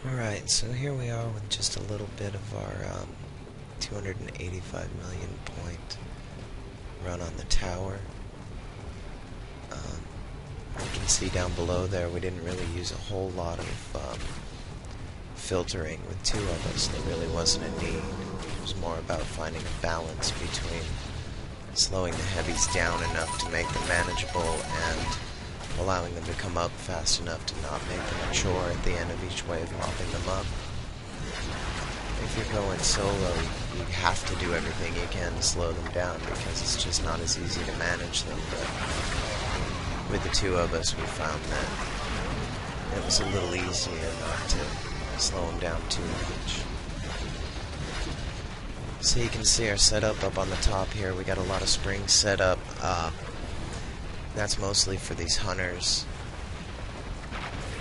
Alright, so here we are with just a little bit of our 285 million point run on the tower. You can see down below there we didn't really use a whole lot of filtering with two of us. There really wasn't a need. It was more about finding a balance between slowing the heavies down enough to make them manageable and allowing them to come up fast enough to not make them a chore at the end of each wave, mopping them up. If you're going solo, you have to do everything you can to slow them down because it's just not as easy to manage them. But with the two of us, we found that it was a little easier not to slow them down too much. So you can see our setup up on the top here. We got a lot of springs set up. That's mostly for these hunters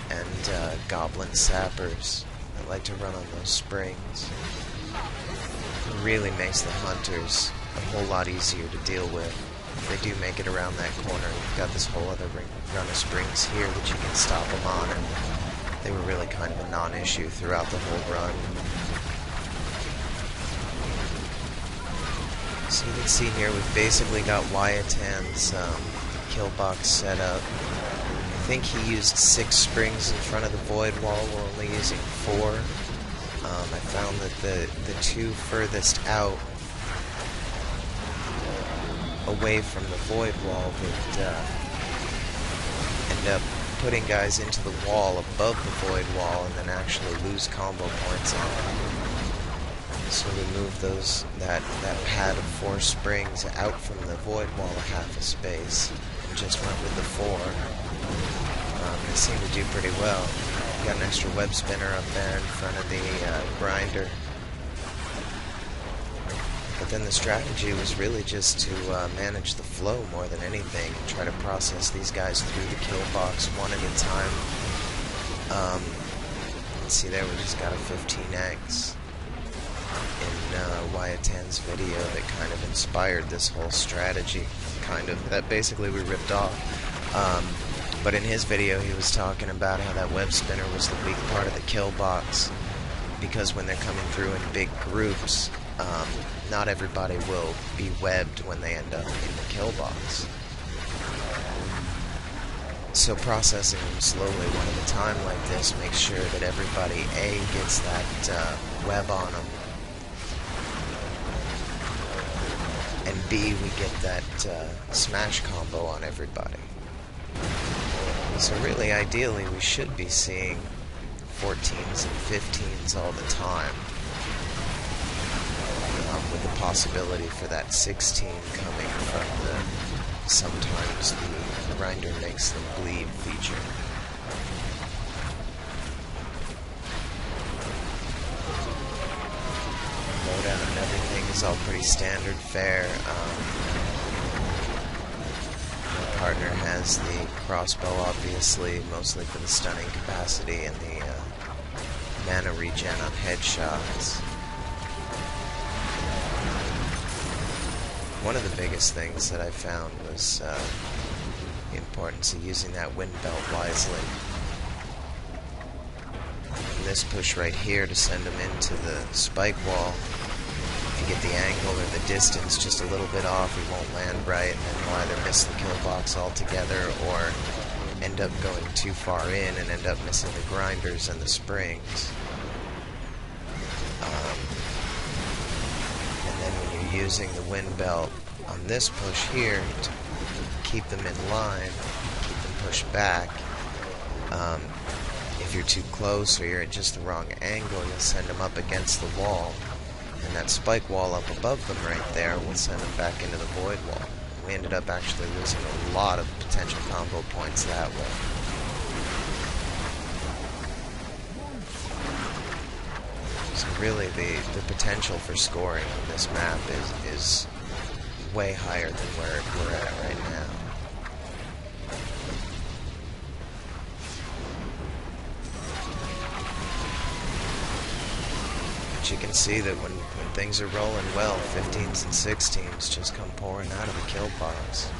and goblin sappers that like to run on those springs. It really makes the hunters a whole lot easier to deal with. If they do make it around that corner, you've got this whole other run of springs here that you can stop them on, and they were really kind of a non-issue throughout the whole run. So you can see here we've basically got Wyatan's kill box set up. I think he used 6 springs in front of the void wall. We're only using 4. I found that the 2 furthest out away from the void wall would end up putting guys into the wall above the void wall and then actually lose combo points on it. So we moved that pad of 4 springs out from the void wall a half a space and just went with the 4. They seem to do pretty well. Got an extra web spinner up there in front of the grinder. But then the strategy was really just to manage the flow more than anything and try to process these guys through the kill box one at a time. Let's see there, we just got a 15x in Wyatan's video that kind of inspired this whole strategy, that basically we ripped off. But in his video he was talking about how that web spinner was the weak part of the kill box, because when they're coming through in big groups, not everybody will be webbed when they end up in the kill box. So processing them slowly one at a time like this makes sure that everybody A gets that web on them, and B, we get that smash combo on everybody. So really, ideally, we should be seeing 14s and 15s all the time, with the possibility for that 16 coming from the sometimes the grinder makes them bleed feature. Loadout and everything is all pretty standard fare. My partner has the crossbow, obviously, mostly for the stunning capacity and the mana regen on headshots. One of the biggest things that I found was the importance of using that wind belt wisely. And this push right here to send them into the spike wall. If you get the angle or the distance just a little bit off, he won't land right, and then he'll either miss the kill box altogether or end up going too far in and end up missing the grinders and the springs. And then when you're using the wind belt on this push here to keep them in line, keep them pushed back, if you're too close or you're at just the wrong angle, you'll send them up against the wall, and that spike wall up above them right there will send them back into the void wall. We ended up actually losing a lot of potential combo points that way. So really the potential for scoring on this map is way higher than where we're at right now. But you can see that when things are rolling well, 15s and 16s just come pouring out of the kill box.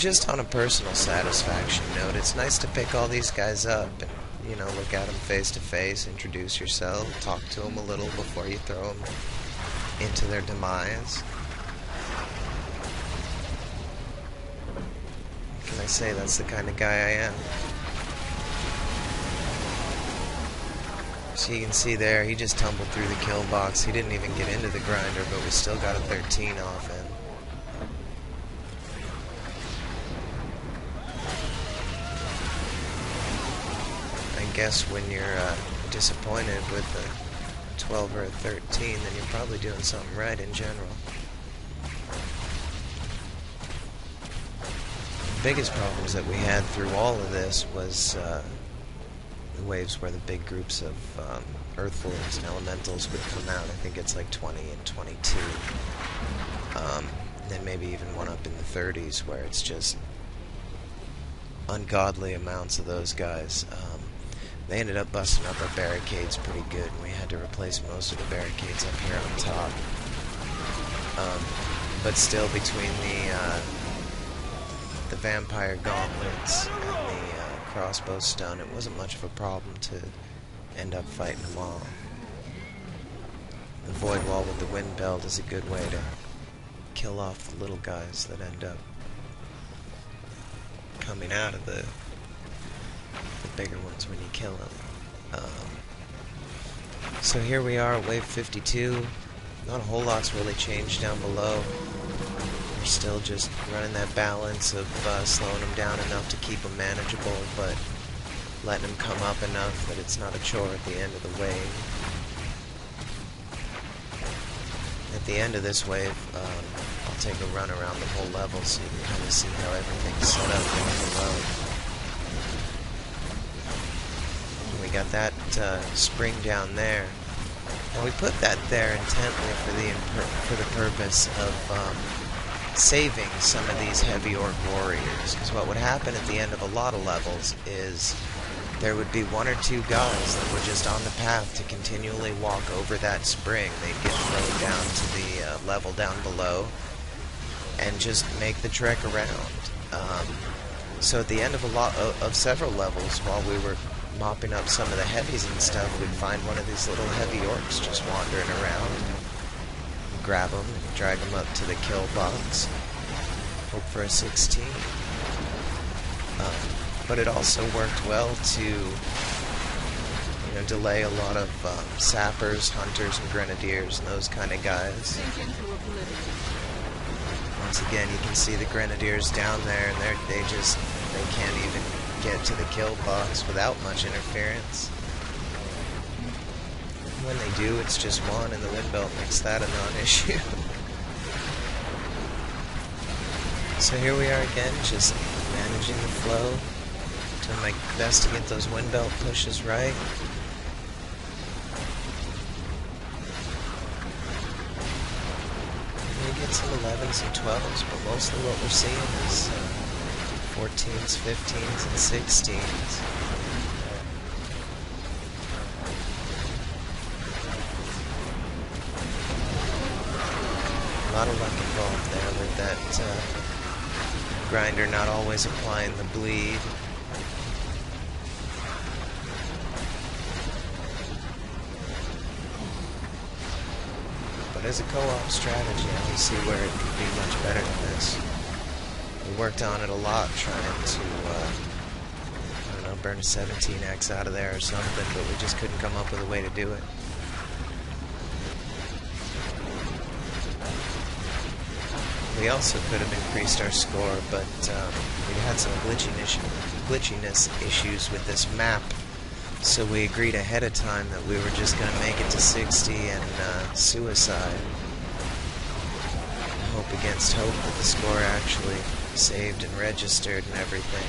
just on a personal satisfaction note, it's nice to pick all these guys up and, you know, look at them face to face, introduce yourself, talk to them a little before you throw them into their demise. What can I say? That's the kind of guy I am. So you can see there, he just tumbled through the kill box. He didn't even get into the grinder, but we still got a 13 off him. I guess when you're disappointed with a 12 or a 13, then you're probably doing something right in general. The biggest problems that we had through all of this was the waves where the big groups of earthlings and elementals would come out. I think it's like 20 and 22. Then maybe even one up in the 30s where it's just ungodly amounts of those guys. They ended up busting up our barricades pretty good, and we had to replace most of the barricades up here on top. But still, between the vampire gauntlets and the crossbow stun, it wasn't much of a problem to end up fighting them all. The void wall with the wind belt is a good way to kill off the little guys that end up coming out of the bigger ones when you kill them. So here we are at wave 52. Not a whole lot's really changed down below. We're still just running that balance of slowing them down enough to keep them manageable, but letting them come up enough that it's not a chore at the end of the wave. At the end of this wave, I'll take a run around the whole level so you can kind of see how everything's set up down below. We got that spring down there, and we put that there intently for the purpose of saving some of these heavy orc warriors, because what would happen at the end of a lot of levels is there would be one or two guys that were just on the path to continually walk over that spring. They'd get thrown down to the level down below and just make the trek around. So at the end of several levels, while we were mopping up some of the heavies and stuff, we'd find one of these little heavy orcs just wandering around. We'd grab them and drag them up to the kill box. Hope for a 16. But it also worked well to, you know, delay a lot of sappers, hunters, and grenadiers and those kind of guys. Once again, you can see the grenadiers down there, and they can't even get to the kill box without much interference. When they do, it's just one, and the wind belt makes that a non-issue. So here we are again, just managing the flow, doing my best to get those wind belt pushes right. We get some 11s and 12s, but mostly what we're seeing is 14s, 15s, and 16s. A lot of luck involved there with that grinder not always applying the bleed. But as a co-op strategy, I don't see where it could be much better than this. We worked on it a lot, trying to, I don't know, burn a 17x out of there or something, but we just couldn't come up with a way to do it. We also could have increased our score, but we had some glitchiness issues with this map, so we agreed ahead of time that we were just going to make it to 60 and suicide. Hope against hope that the score actually saved and registered and everything.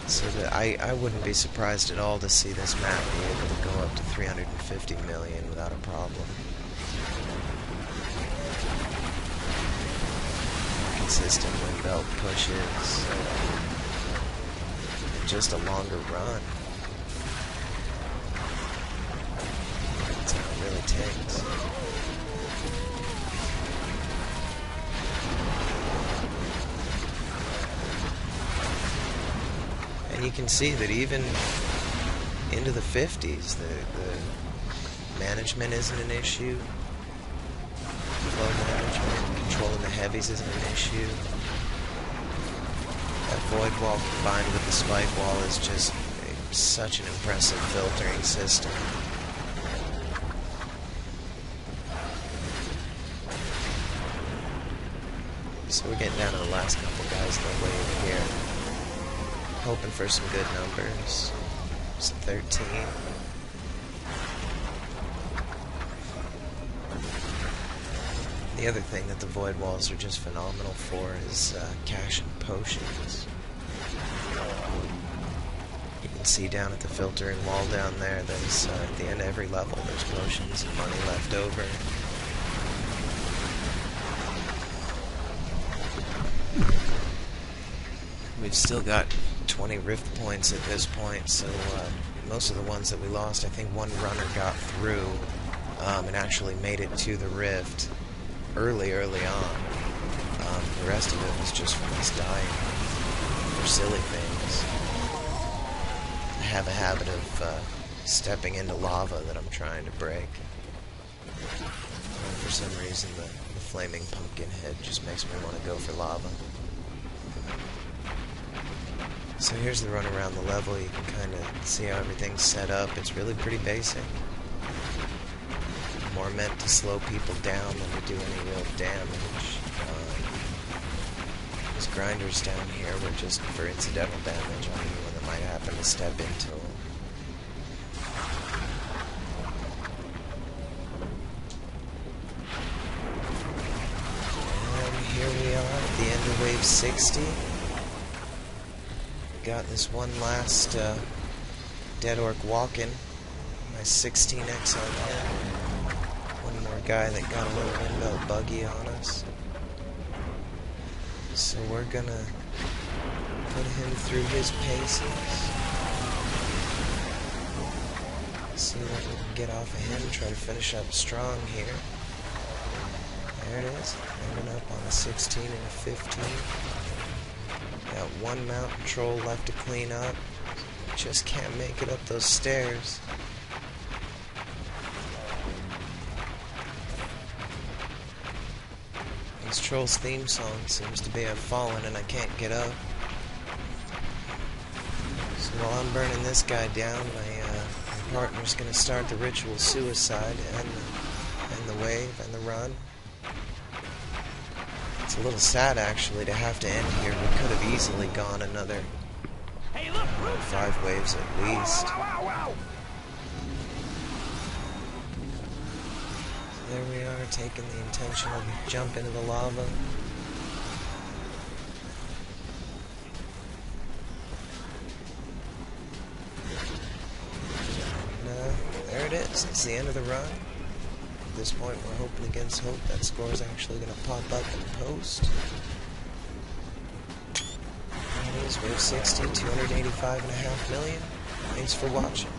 So that I wouldn't be surprised at all to see this map be able to go up to 350 million without a problem. Consistent wind belt pushes, and just a longer run. That's how it really takes. you can see that even into the 50s, the management isn't an issue. Flow management, controlling the heavies isn't an issue. That void wall combined with the spike wall is just such an impressive filtering system. So we're getting down to the last couple guys in the wave here. Hoping for some good numbers. Some 13. The other thing that the void walls are just phenomenal for is caching potions. You can see down at the filtering wall down there, there's at the end of every level, there's potions and money left over. We've still got 20 rift points at this point, so most of the ones that we lost, I think one runner got through and actually made it to the rift early on. The rest of it was just from us dying for silly things. I have a habit of stepping into lava that I'm trying to break. For some reason, the flaming pumpkin head just makes me want to go for lava. So here's the run around the level. You can kind of see how everything's set up. It's really pretty basic. More meant to slow people down than to do any real damage. These grinders down here were just for incidental damage on anyone that might happen to step into them. And here we are at the end of wave 60. Got this one last dead orc walking. My 16x on him. One more guy that got a little windbelt buggy on us. So we're gonna put him through his paces. See what we can get off of him. Try to finish up strong here. There it is. Ending up on a 16 and a 15. Got one mountain troll left to clean up. Just can't make it up those stairs. This troll's theme song seems to be I've fallen and I can't get up. So while I'm burning this guy down, my partner's gonna start the ritual suicide and the wave and the run. It's a little sad, actually, to have to end here. We could have easily gone another 5 waves at least. So there we are, taking the intentional jump into the lava. And, there it is. It's the end of the run. At this point, we're hoping against hope that score is actually going to pop up in post. That is wave 60, 285.5 million. Thanks for watching.